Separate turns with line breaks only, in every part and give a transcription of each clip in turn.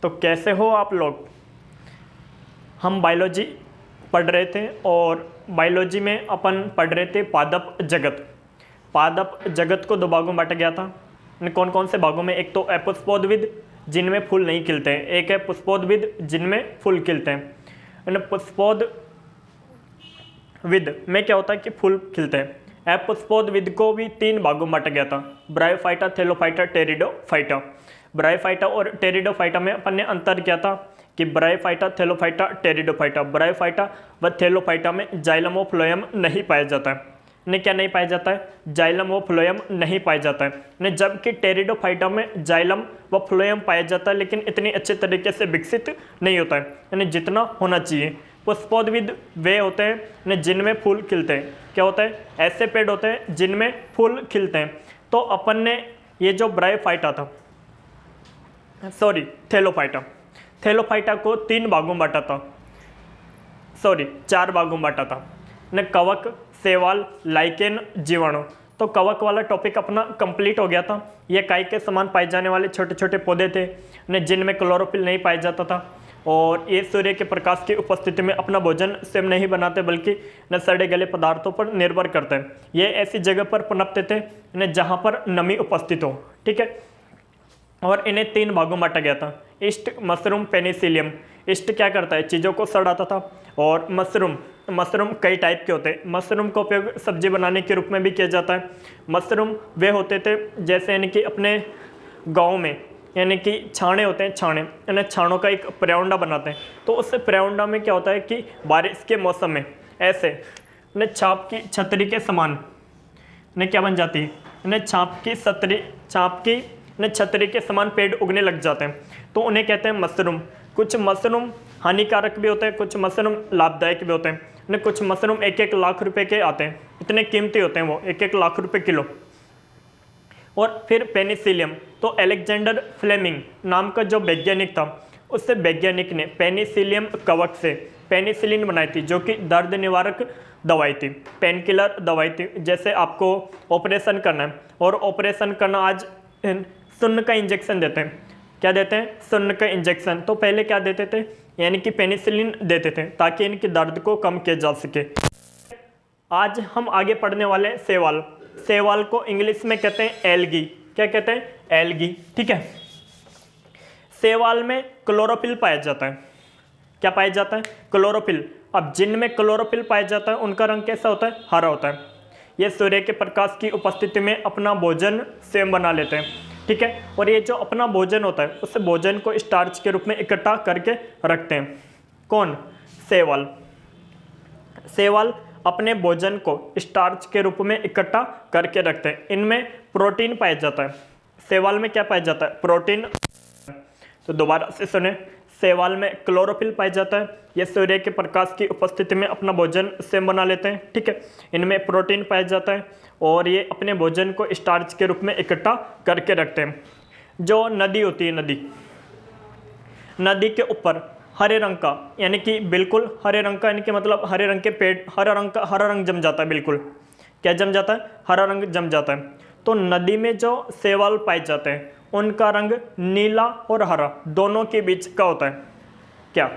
तो कैसे हो आप लोग। हम बायोलॉजी पढ़ रहे थे और बायोलॉजी में अपन पढ़ रहे थे पादप जगत। पादप जगत को दो भागों में बांटा गया था। कौन कौन से भागों में? एक तो अपुष्पोद्भिद जिनमें फूल नहीं खिलते हैं, एक है पुष्पोद्भिद जिनमें फूल खिलते हैं। पुष्पोद्भिद में क्या होता है कि फूल खिलते हैं। अपुष्पोद्भिद को भी तीन भागों में बांटा गया था, ब्रायोफाइटा, थैलोफाइटा, टेरिडोफाइटा। ब्रायोफाइटा और टेरिडोफाइटा में अपन ने अंतर किया था कि ब्रायोफाइटा, थैलोफाइटा, टेरिडोफाइटा। ब्रायोफाइटा व थैलोफाइटा में जाइलम व फ्लोएम नहीं पाया जाता है। क्या नहीं पाया जाता है? जाइलम व फ्लोएम नहीं पाया जाता है। जबकि टेरिडोफाइटा में जाइलम व फ्लोएम पाया जाता है, लेकिन इतनी अच्छे तरीके से विकसित नहीं होता है, यानी जितना होना चाहिए। पुष्पोद्भिद वे होते हैं जिनमें फूल खिलते हैं। क्या होता है? ऐसे पेड़ होते हैं जिनमें फूल खिलते हैं। तो अपन ने ये जो ब्रायोफाइटा था, सॉरी थैलोफाइटा, थैलोफाइटा को तीन भागों में बांटा था, सॉरी चार भागों में बांटा था। कवक, शैवाल, लाइकेन, जीवाणु। तो कवक वाला टॉपिक अपना कंप्लीट हो गया था। ये काई के समान पाए जाने वाले छोटे छोटे पौधे थे जिनमें क्लोरोफिल नहीं पाया जाता था, और ये सूर्य के प्रकाश की उपस्थिति में अपना भोजन स्वयं नहीं बनाते बल्कि सड़े गले पदार्थों पर निर्भर करते हैं। ये ऐसी जगह पर पनपते थे जहाँ पर नमी उपस्थित हो। ठीक है, और इन्हें तीन भागों में बांटा गया था, ईस्ट, मशरूम, पेनिसिलियम। ईस्ट क्या करता है? चीज़ों को सड़ाता था। और मशरूम कई टाइप के होते हैं। मशरूम का उपयोग सब्जी बनाने के रूप में भी किया जाता है। मशरूम वे होते थे जैसे यानी कि अपने गांव में यानी कि छाने होते हैं, छाने यानी छानों का एक पर्यावरण बनाते हैं। तो उस पर्यावरण में क्या होता है कि बारिश के मौसम में ऐसे छाप की छतरी के समान क्या बन जाती है? छाप की छतरी के समान पेड़ उगने लग जाते हैं, तो उन्हें कहते हैं मशरूम। कुछ मशरूम हानिकारक भी होते हैं, कुछ मशरूम लाभदायक भी होते हैं। कुछ मशरूम 1-1 लाख रुपए के आते हैं, इतने कीमती होते हैं वो, 1-1 लाख रुपए किलो। और फिर पेनिसिलियम, तो अलेक्जेंडर फ्लेमिंग नाम का जो वैज्ञानिक था, उससे वैज्ञानिक ने पेनिसिलियम कवक से पेनिसिलिन बनाई थी, जो कि दर्द निवारक दवाई थी, पेन किलर दवाई थी। जैसे आपको ऑपरेशन करना है, और ऑपरेशन करना आज सुन्न का इंजेक्शन देते हैं। क्या देते हैं? सुन्न का इंजेक्शन। तो पहले क्या देते थे? यानी कि पेनिसिलिन देते थे ताकि इनके दर्द को कम किया जा सके। आज हम आगे पढ़ने वाले शैवाल। शैवाल को इंग्लिश में कहते हैं एल्गी। क्या कहते हैं? एल्गी। ठीक है, शैवाल में क्लोरोफिल पाया जाता है। क्या पाया जाता है? क्लोरोफिल। अब जिनमें क्लोरोफिल पाया जाता है उनका रंग कैसा होता है? हरा होता है। ये सूर्य के प्रकाश की उपस्थिति में अपना भोजन स्वयं बना लेते हैं। ठीक है, और ये जो अपना भोजन होता है उस भोजन को स्टार्च के रूप में इकट्ठा करके रखते हैं। कौन? शैवाल। शैवाल अपने भोजन को स्टार्च के रूप में इकट्ठा करके रखते हैं। इनमें प्रोटीन पाया जाता है। शैवाल में क्या पाया जाता है? प्रोटीन। तो दोबारा से सुने, शैवाल में क्लोरोफिल पाया जाता है। ये सूर्य के प्रकाश की उपस्थिति में अपना भोजन स्वयं बना लेते हैं। ठीक है, इनमें प्रोटीन पाया जाता है और ये अपने भोजन को स्टार्च के रूप में इकट्ठा करके रखते हैं। जो नदी होती है, नदी के ऊपर हरे रंग का, यानी कि बिल्कुल हरे रंग का, यानी कि मतलब हरे रंग के पेड़, हरा रंग जम जाता है। बिल्कुल क्या जम जाता है? हरा रंग जम जाता है। तो नदी में जो शैवाल पाए जाते हैं उनका रंग नीला और हरा दोनों के बीच का होता है। क्या?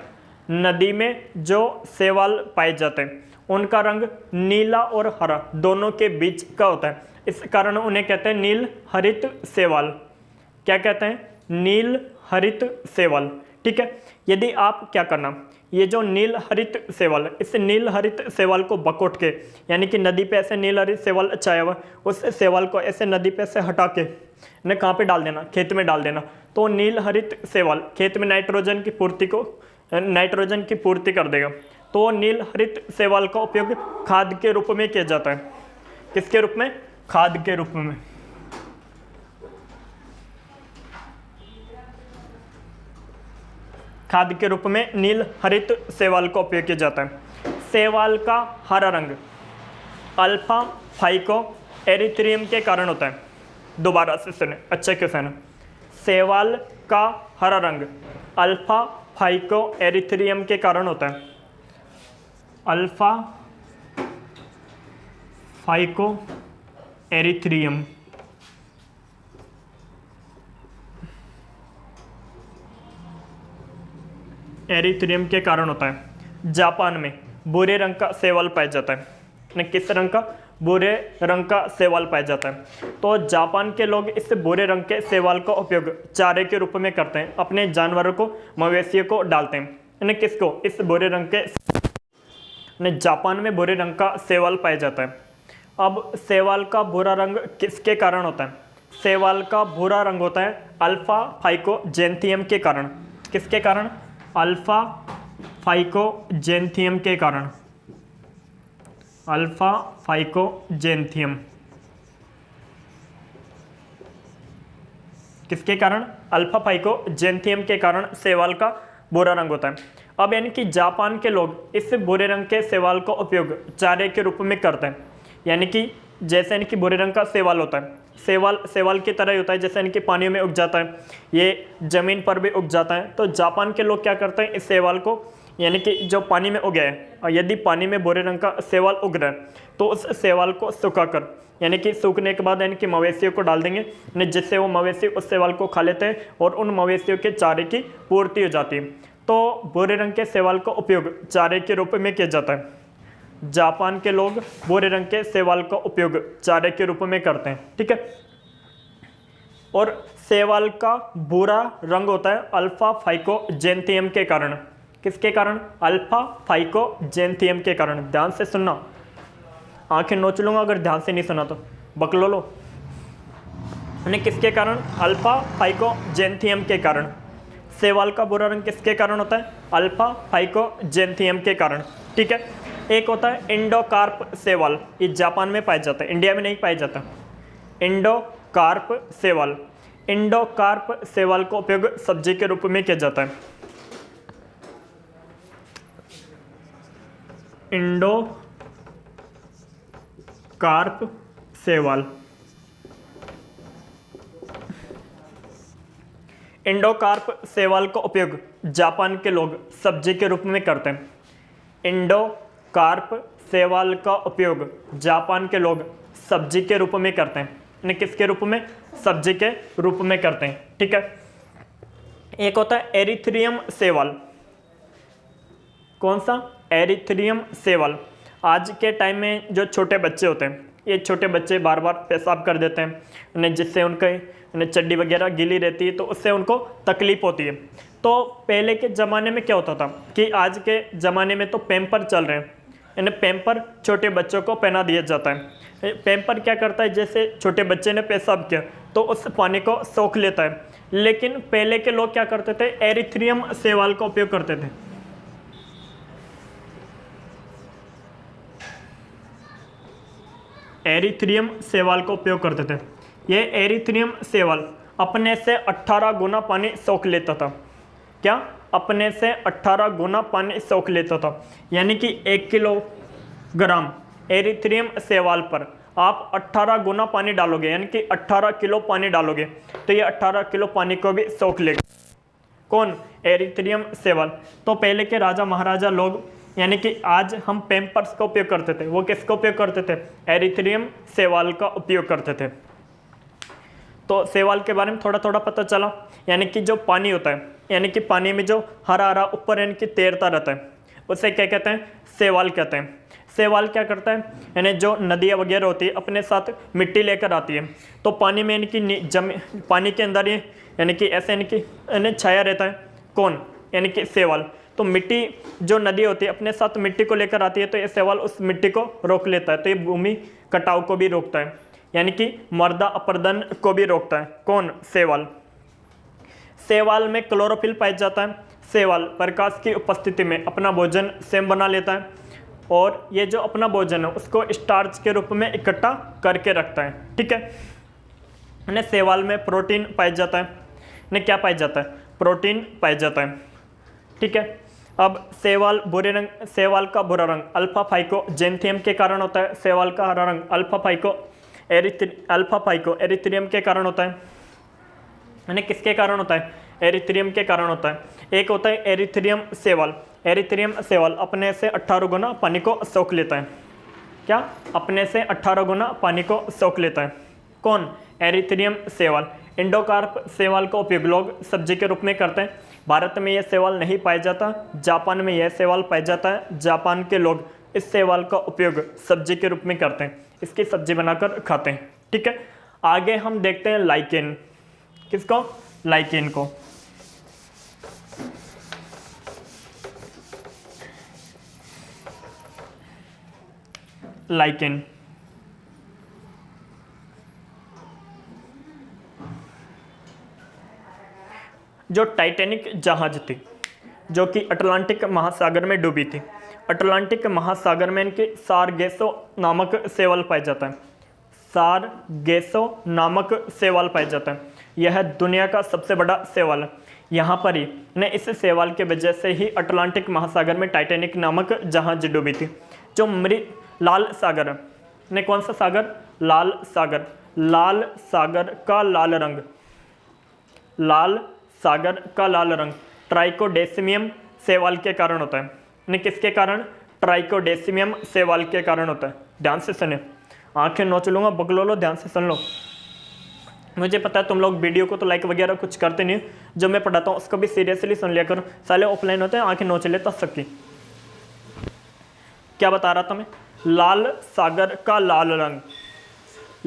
नदी में जो शैवाल पाए जाते हैं उनका रंग नीला और हरा दोनों के बीच का होता है। इस कारण उन्हें कहते हैं नील हरित शैवाल। क्या कहते हैं? नील हरित शैवाल। ठीक है, यदि आप क्या करना, ये जो नील हरित शैवाल, इस नील हरित शैवाल को बकोट के, यानी कि नदी पे ऐसे नील हरित शैवाल छाया हुआ, उस शैवाल को ऐसे नदी पे से हटा के ने कहाँ पे डाल देना? खेत में डाल देना। तो नील हरित शैवाल खेत में नाइट्रोजन की पूर्ति कर देगा। तो नील हरित शैवाल का उपयोग खाद के रूप में किया जाता है। किसके रूप में? खाद के रूप में। खाद के रूप में नील हरित शैवाल का उपयोग किया जाता है। शैवाल का हरा रंग अल्फा फाइको एरिथ्रियम के कारण होता है। दोबारा से सुने, अच्छा क्वेश्चन है। शैवाल का हरा रंग अल्फा फाइको एरिथ्रियम के कारण होता है। Alpha phyco एरिथ्रियम। एरिथ्रियम के कारण होता है। जापान में भूरे रंग का शैवाल पाया जाता है। यानी किस रंग का? भूरे रंग का शैवाल पाया जाता है। तो जापान के लोग इस भूरे रंग के शैवाल का उपयोग चारे के रूप में करते हैं, अपने जानवरों को, मवेशियों को डालते हैं। यानी किसको? इस भूरे रंग के, जापान में भूरे रंग का शैवाल पाया जाता है। अब शैवाल का भूरा रंग किसके कारण होता है? शैवाल का भूरा रंग होता है अल्फा फाइकोजेंथियम के कारण। किसके कारण? अल्फा फाइकोजेंथियम के कारण। अल्फा फाइकोजेंथियम किसके कारण? अल्फा फाइकोजेंथियम के कारण शैवाल का भूरा रंग होता है। अब यानी कि जापान के लोग इस भूरे रंग के शैवाल का उपयोग चारे के रूप में करते हैं। यानी कि जैसे यानी कि भूरे रंग का शैवाल होता है, शैवाल की तरह ही होता है, जैसे यानी कि पानी में उग जाता है, ये जमीन पर भी उग जाता है। तो जापान के लोग क्या करते हैं? इस शैवाल को, यानी कि जो पानी में उगे है, और यदि पानी में भूरे रंग का शैवाल उग रहा है तो उस शैवाल को सुखाकर, यानी कि सूखने के बाद यानी कि मवेशियों को डाल देंगे, जिससे वो मवेशी उस शैवाल को खा लेते हैं और उन मवेशियों के चारे की पूर्ति हो जाती है। तो भूरे रंग के शैवाल का उपयोग चारे के रूप में किया जाता है। जापान के लोग भूरे रंग के शैवाल का उपयोग चारे के रूप में करते हैं। ठीक है। और शैवाल का भूरा रंग होता है अल्फा फाइकोजेंथियम के कारण। किसके कारण? अल्फा फाइकोजेंथियम के कारण। ध्यान से सुनना, आंखें नोच लूंगा अगर ध्यान से नहीं सुना तो, बकलो लो। यानी किसके कारण? अल्फा फाइकोजेंथियम के कारण। शैवाल का भूरा रंग किसके कारण होता है? अल्फा फाइकोजेंथियम के कारण। ठीक है। एक होता है इंडोकार्प शैवाल, ये जापान में पाया जाता है, इंडिया में नहीं पाया जाता। इंडोकार्प शैवाल, इंडोकार्प शैवाल का उपयोग सब्जी के रूप में किया जाता है। इंडोकार्प शैवाल, इंडोकार्प शैवाल का उपयोग जापान के लोग सब्जी के रूप में करते हैं। इंडोकार्प शैवाल का उपयोग जापान के लोग सब्जी के रूप में करते हैं। यानी किसके रूप में? सब्जी के रूप में करते हैं। ठीक है। एक होता है एरिथ्रियम शैवाल। कौन सा? एरिथ्रियम शैवाल। आज के टाइम में जो छोटे बच्चे होते हैं, ये छोटे बच्चे बार बार पेशाब कर देते हैं, जिससे उनके चड्डी वगैरह गीली रहती है, तो उससे उनको तकलीफ होती है। तो पहले के ज़माने में क्या होता था कि आज के ज़माने में तो पैम्पर चल रहे हैं, यानी पैम्पर छोटे बच्चों को पहना दिया जाता है। पैम्पर क्या करता है? जैसे छोटे बच्चे ने पेशाब किया तो उस पानी को सोख लेता है। लेकिन पहले के लोग क्या करते थे? एरिथ्रियम शैवाल का उपयोग करते थे। एरिथ्रियम शैवाल का उपयोग करते थे। ये एरिथ्रियम शैवाल अपने से 18 गुना पानी सोख लेता था। क्या? अपने से 18 गुना पानी सोख लेता था। यानी कि 1 किलोग्राम एरिथ्रियम शैवाल पर आप 18 गुना पानी डालोगे, यानी कि 18 किलो पानी डालोगे, तो ये 18 किलो पानी को भी सोख लेगा। कौन? एरिथ्रियम शैवाल। तो पहले के राजा महाराजा लोग, यानी कि आज हम पैम्पर्स का उपयोग करते थे, वो किसका उपयोग करते थे? एरिथ्रियम शैवाल का उपयोग करते थे। तो शैवाल के बारे में थोड़ा थोड़ा पता चला। यानी कि जो पानी होता है, यानी कि पानी में जो हरा हरा ऊपर यानी कि तैरता रहता है, उसे क्या कहते हैं? शैवाल कहते हैं। शैवाल क्या करता है? यानी जो नदियाँ वगैरह होती है अपने साथ मिट्टी लेकर आती है, तो पानी में यानी कि पानी के अंदर ये यानी कि ऐसे यानी कि छाया रहता है। कौन? यानी कि शैवाल। तो मिट्टी जो नदी होती है अपने साथ मिट्टी को लेकर आती है, तो ये शैवाल उस मिट्टी को रोक लेता है। तो ये भूमि कटाव को भी रोकता है, यानी कि मृदा अपरदन को भी रोकता है। कौन? शैवाल। शैवाल में क्लोरोफिल पाया जाता है। शैवाल प्रकाश की उपस्थिति में अपना भोजन स्वयं बना लेता है, और ये जो अपना भोजन है उसको स्टार्च के रूप में इकट्ठा करके रखता है। ठीक है। शैवाल में प्रोटीन पाया जाता है। क्या पाया जाता है? प्रोटीन पाया जाता है। ठीक है। अब शैवाल का भूरा रंग अल्फा फाइकोजेंथियम के कारण होता है। शैवाल का हरा रंग अल्फा फाइको एरिथ्रियम के कारण होता है। यानी किसके कारण होता है? एरिथ्रियम के कारण होता है। एक होता है एरिथ्रियम शैवाल। एरिथ्रियम शैवाल अपने से 18 गुना पानी को सोख लेता है। क्या? अपने से 18 गुना पानी को सोख लेता है। कौन? एरिथ्रियम शैवाल। इंडोकार्प शैवाल का उपयोग लोग सब्जी के रूप में करते हैं। भारत में यह शैवाल नहीं पाया जाता, जापान में यह शैवाल पाया जाता है। जापान के लोग इस शैवाल का उपयोग सब्जी के रूप में करते हैं, इसकी सब्जी बनाकर खाते हैं। ठीक है, आगे हम देखते हैं लाइकेन। किसको? लाइकेन को। लाइकेन जो टाइटैनिक जहाज थी, जो कि अटलांटिक महासागर में डूबी थी। अटलांटिक महासागर में इनके सारगेसो नामक शैवाल पाया जाता है। सारगेसो नामक शैवाल पाया जाता है। यह दुनिया का सबसे बड़ा शैवाल है। यहाँ पर ही ने इस शैवाल के वजह से ही अटलांटिक महासागर में टाइटैनिक नामक जहाज डूबी थी। जो लाल सागर है, ने कौन सा सागर? लाल सागर। लाल सागर का लाल रंग, लाल सागर का लाल रंग ट्राइकोडेसिमियम शैवाल के कारण होता है। ने किसके कारण? ट्राइकोडेसिमियम शैवाल के कारण होता है। ध्यान से सुने, आंखें नोच लूंगा, बगलो लो, ध्यान से सुन लो। मुझे पता है तुम लोग वीडियो को तो लाइक वगैरह कुछ करते नहीं, जो मैं पढ़ाता हूँ उसको भी सीरियसली सुन लिया करो। साले ऑफलाइन होते हैं, आंखें नोच लेता सबकी। क्या बता रहा था मैं? लाल सागर का लाल रंग,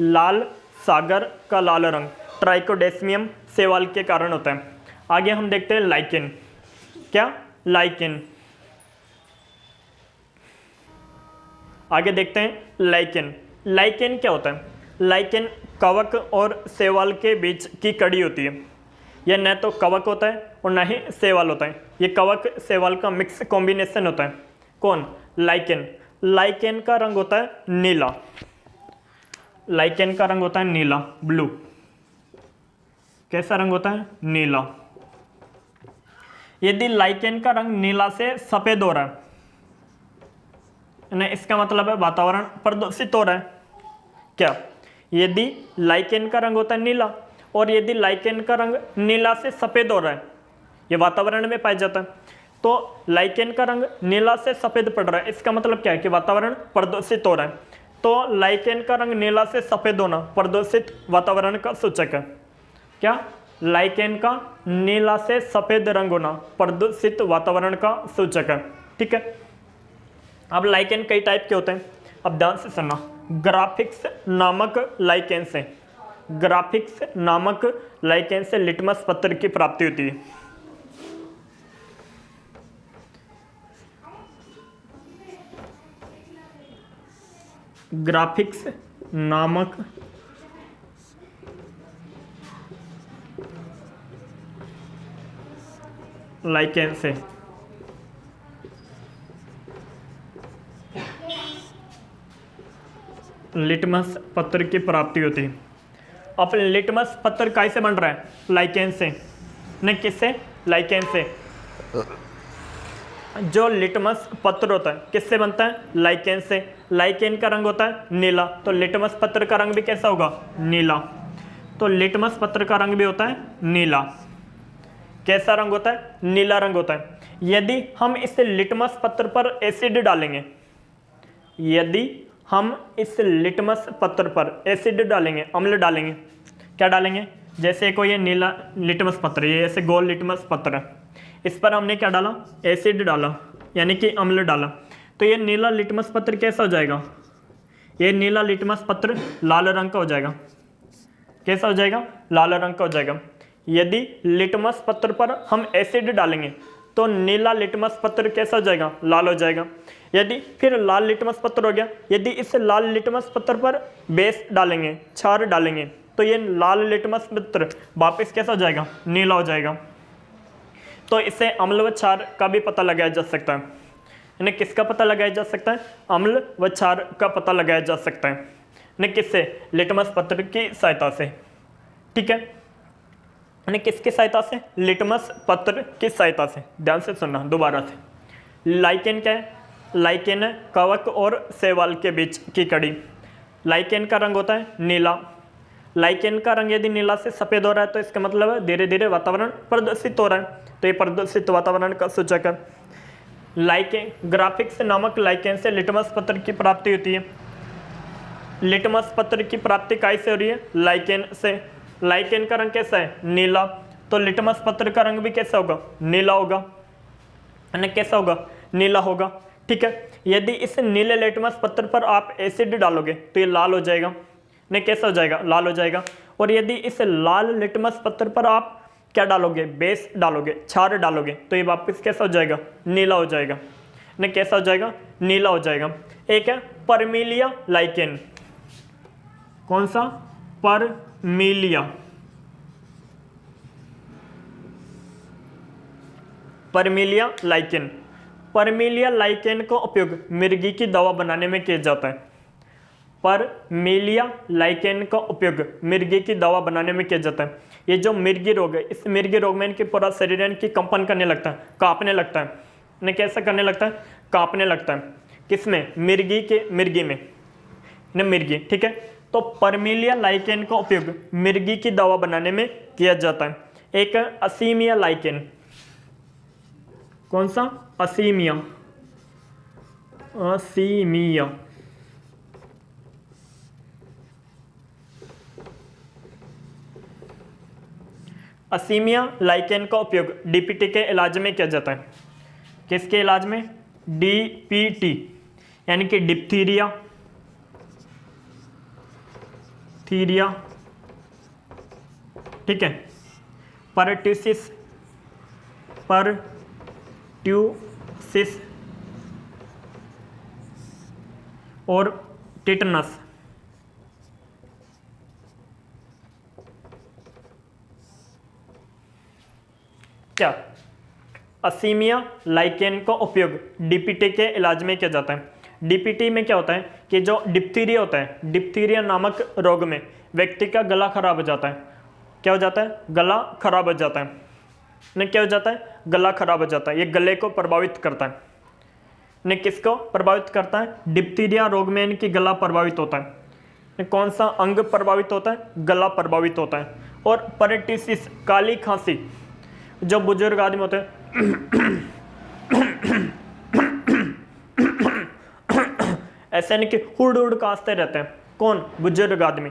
लाल सागर का लाल रंग ट्राइकोडेसिमियम शैवाल के कारण होता है। आगे हम देखते हैं लाइकेन। क्या? लाइकेन। आगे देखते हैं लाइकेन। लाइकेन क्या होता है? लाइकेन कवक और शैवाल के बीच की कड़ी होती है। यह न तो कवक होता है और न ही शैवाल होता है, ये कवक शैवाल का मिक्स कॉम्बिनेशन होता है। कौन? लाइकेन। लाइकेन का रंग होता है नीला। लाइकेन का रंग होता है नीला, ब्लू। कैसा रंग होता है? नीला। यदि लाइकेन का रंग नीला से सफेद हो रहा है, इसका मतलब है वातावरण प्रदूषित हो रहा है। क्या? यदि लाइकेन का रंग होता है नीला और यदि लाइकेन का रंग नीला से सफेद हो रहा है, ये वातावरण में पाया जाता है, तो लाइकेन का रंग नीला से सफेद पड़ रहा है, इसका मतलब क्या है? कि वातावरण प्रदूषित हो रहा है। तो लाइकेन का रंग नीला से सफेद होना प्रदूषित वातावरण का सूचक है। क्या? लाइकेन का नीला से सफेद रंग होना प्रदूषित वातावरण का सूचक है। ठीक है, अब लाइकेन कई टाइप के होते हैं, अब ध्यान से सुनना। ग्राफिक्स नामक लाइकेन से, ग्राफिक्स नामक लाइकेन से लिटमस पत्र की प्राप्ति होती है। ग्राफिक्स नामक लाइकेन से लिटमस पत्र की प्राप्ति होती है। अब लिटमस पत्र कैसे बन रहा है? लाइकेन से। नहीं, किससे? लाइकेन से। जो लिटमस पत्र होता है किससे बनता है? लाइकेन से। लाइकेन का रंग होता है नीला, तो लिटमस पत्र का रंग भी कैसा होगा? नीला। तो लिटमस पत्र का रंग भी होता है नीला। कैसा रंग होता है? नीला रंग होता है। यदि हम इस लिटमस पत्र पर एसिड डालेंगे, यदि हम इस लिटमस पत्र पर एसिड डालेंगे, अम्ल डालेंगे, क्या डालेंगे? जैसे कोई ये नीला लिटमस पत्र, ये ऐसे गोल लिटमस पत्र है, इस पर हमने क्या डाला? एसिड डाला, यानी कि अम्ल डाला, तो ये नीला लिटमस पत्र कैसा हो जाएगा? ये नीला लिटमस पत्र लाल रंग का हो जाएगा। कैसा हो जाएगा? लाल रंग का हो जाएगा। यदि लिटमस पत्र पर हम एसिड डालेंगे तो नीला लिटमस पत्र कैसा हो जाएगा? लाल हो जाएगा। यदि फिर लाल लिटमस पत्र हो गया, यदि इस लाल लिटमस पत्र पर बेस डालेंगे, क्षार डालेंगे, तो ये लाल लिटमस पत्र वापस कैसा हो जाएगा? नीला हो जाएगा। तो इससे अम्ल व क्षार का भी पता लगाया जा सकता है। इन्हें किसका पता लगाया जा सकता है? अम्ल व क्षार का पता लगाया जा सकता है। इन्हें किससे? लिटमस पत्र की सहायता से। ठीक है, यानी किसकी सहायता से? लिटमस पत्र की सहायता से। ध्यान से सुनना दोबारा से। लाइकेन क्या है? लाइकेन है कवक और शैवाल के बीच की कड़ी। लाइकेन का रंग होता है नीला। लाइकेन का रंग यदि नीला से सफ़ेद हो रहा है तो इसका मतलब है धीरे धीरे वातावरण प्रदूषित हो रहा है, तो ये प्रदूषित वातावरण का सूचक है। लाइकेन, ग्राफिक्स नामक लाइकेन से लिटमस पत्र की प्राप्ति होती है। लिटमस पत्र की प्राप्ति कैसे हो रही है? लाइकेन से। लाइकेन का रंग कैसा है? नीला। तो लिटमस पत्र का रंग भी कैसा होगा, नीला होगा, है ना, कैसा होगा, नीला होगा। ठीक है, यदि इस नीले लिटमस पत्र पर आप एसिड डालोगे तो ये लाल हो जाएगा, नहीं कैसा हो जाएगा, लाल हो जाएगा। और यदि इस लाल लिटमस पत्र पर आप क्या डालोगे, बेस डालोगे, क्षार डालोगे, तो ये वापस कैसा हो जाएगा, नीला हो जाएगा, नहीं कैसा हो जाएगा, नीला हो जाएगा। एक है परमीलिया लाइकेन, कौन सा, परमीलिया, परमीलिया लाइकेन। परमीलिया लाइकेन का उपयोग मिर्गी की दवा बनाने में किया जाता है। परमीलिया लाइकेन का उपयोग मिर्गी की दवा बनाने में किया जाता है। ये जो मिर्गी रोग है, इस मिर्गी रोग में इनके पूरा शरीर इनकी कंपन करने लगता है, कांपने लगता है, नहीं कैसा करने लगता है, कांपने लगता है। किसमें, मिर्गी में, न मिर्गी। ठीक है, तो परमीलिया लाइकेन का उपयोग मिर्गी की दवा बनाने में किया जाता है। एक असीमिया लाइकेन, कौन सा, असीमिया, असीमिया। असीमिया लाइकेन का उपयोग डीपीटी के इलाज में किया जाता है। किसके इलाज में, डीपीटी, यानी कि डिप्थीरिया, थीरिया, ठीक है, परट्यूसिस, परट्यूसिस और टिटनस। क्या, असीमिया लाइकेन का उपयोग डीपीटी के इलाज में किया जाता है। डीपीटी में क्या होता है कि जो डिप्थीरिया होता है, डिप्थीरिया नामक रोग में व्यक्ति का गला खराब हो जाता है। क्या हो जाता है, गला खराब हो जाता है, नहीं क्या हो जाता है, गला खराब हो जाता है। ये गले को प्रभावित करता है, नहीं किसको प्रभावित करता है, डिप्थीरिया रोग में इनकी गला प्रभावित होता है। कौन सा अंग प्रभावित होता है, गला प्रभावित होता है। और परट्यूसिस, काली खांसी, जो बुजुर्ग आदमी होते हैं ऐसे नहीं कि हुड़ हुड़ कांसते रहते हैं, कौन, बुजुर्ग आदमी,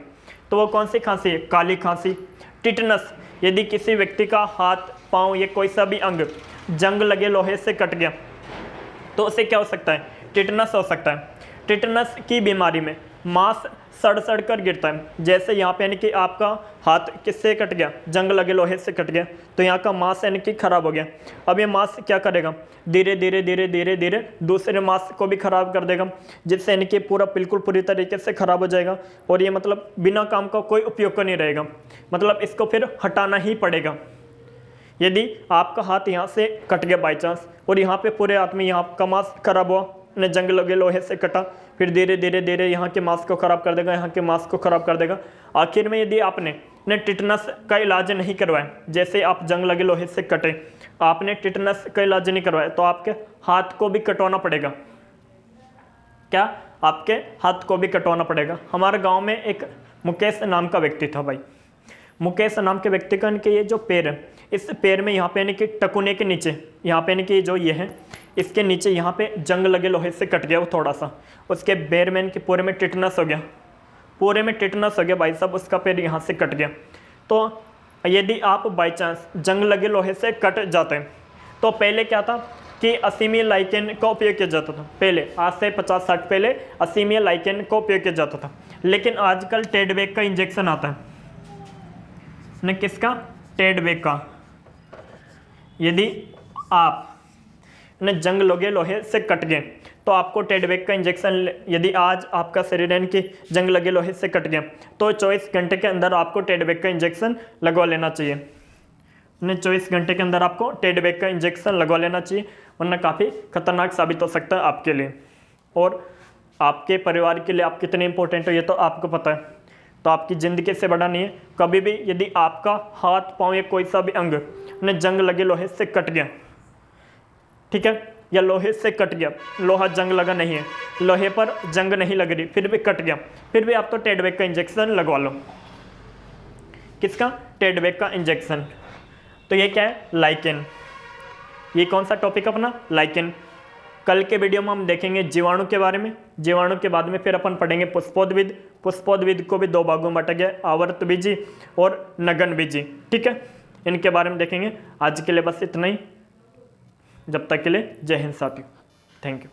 तो वो कौन सी खांसी है, काली खांसी। टिटनस, यदि किसी व्यक्ति का हाथ, पांव या कोई सा भी अंग जंग लगे लोहे से कट गया तो उसे क्या हो सकता है, टिटनस हो सकता है। टिटनस की बीमारी में मांस सड़ सड़ कर गिरता है। जैसे यहाँ पे यानी कि आपका हाथ किससे कट गया, जंग लगे लोहे से कट गया, तो यहाँ का मांस यानी कि खराब हो गया। अब ये मांस क्या करेगा, धीरे धीरे धीरे धीरे धीरे दूसरे मांस को भी खराब कर देगा, जिससे यानी कि पूरा बिल्कुल पूरी तरीके से खराब हो जाएगा। और ये मतलब बिना काम का कोई उपयोग का नहीं रहेगा, मतलब इसको फिर हटाना ही पड़ेगा। यदि आपका हाथ यहाँ से कट गया बाई चांस और यहाँ पे पूरे हाथ में यहाँ का मांस खराब हुआ, ने जंग लगे लोहे से कटा, फिर धीरे धीरे धीरे यहाँ के मांस को खराब कर देगा, यहाँ के मांस को खराब कर देगा। आखिर में यदि आपने टिटनस का इलाज नहीं करवाया, जैसे आप जंग लगे लोहे से कटे, आपने टिटनस का इलाज नहीं करवाया, तो आपके हाथ को भी कटवाना पड़ेगा। क्या, आपके हाथ को भी कटवाना पड़ेगा। हमारे गाँव में एक मुकेश नाम का व्यक्ति था भाई, मुकेश नाम के व्यक्ति का इनके ये जो पैर है, इस पैर में यहाँ पे यानी कि टकुने के नीचे, यहाँ पे यानी कि जो ये है, इसके नीचे यहाँ पे जंग लगे लोहे से कट गया वो थोड़ा सा, उसके पैर में इनके पूरे में टिटनस हो गया, पूरे में टिटनस हो गया भाई साहब, उसका पैर यहाँ से कट गया। तो यदि आप बाई चांस जंग लगे लोहे से कट जाते हैं, तो पहले क्या था कि असीमिया लाइकेन का उपयोग किया जाता था। पहले आज से 50-60 पहले असीमिया लाइकेन का उपयोग किया जाता था, लेकिन आजकल टेडवेक का इंजेक्शन आता है न, किसका, टेडवेक का। यदि आप न जंग लगे लोहे से कट गए तो आपको टेडवेक का इंजेक्शन, यदि आज आपका शरीर यानी कि जंग लगे लोहे से कट गया तो 24 घंटे के अंदर आपको टेडवेक का इंजेक्शन लगवा लेना चाहिए। 24 घंटे के अंदर आपको टेडवेक का इंजेक्शन लगवा लेना चाहिए, वरना काफ़ी खतरनाक साबित हो सकता है आपके लिए और आपके परिवार के लिए। आप कितने इंपॉर्टेंट हो ये तो आपको पता है, तो आपकी ज़िंदगी से बड़ा नहीं है। कभी भी यदि आपका हाथ, पाँव या कोई सा भी अंग न जंग लगे लोहे से कट गया, ठीक है, या लोहे से कट गया, लोहा जंग लगा नहीं है, लोहे पर जंग नहीं लग रही, फिर भी कट गया, फिर भी आप तो टेडवेक का इंजेक्शन लगवा लो। किसका, टेडवेक का इंजेक्शन। तो ये क्या है, लाइकेन। ये कौन सा टॉपिक अपना, लाइकेन। कल के वीडियो में हम देखेंगे जीवाणु के बारे में, जीवाणु के बाद में फिर अपन पढ़ेंगे पुष्पोद्भिद। पुष्पोद्भिद को भी 2 भागों में बांटा गया, आवर्त बीजी और नगन बीजी, ठीक है। इनके बारे में देखेंगे। आज के लिए बस इतना ही, जब तक के लिए जय हिंद साथियों, थैंक यू।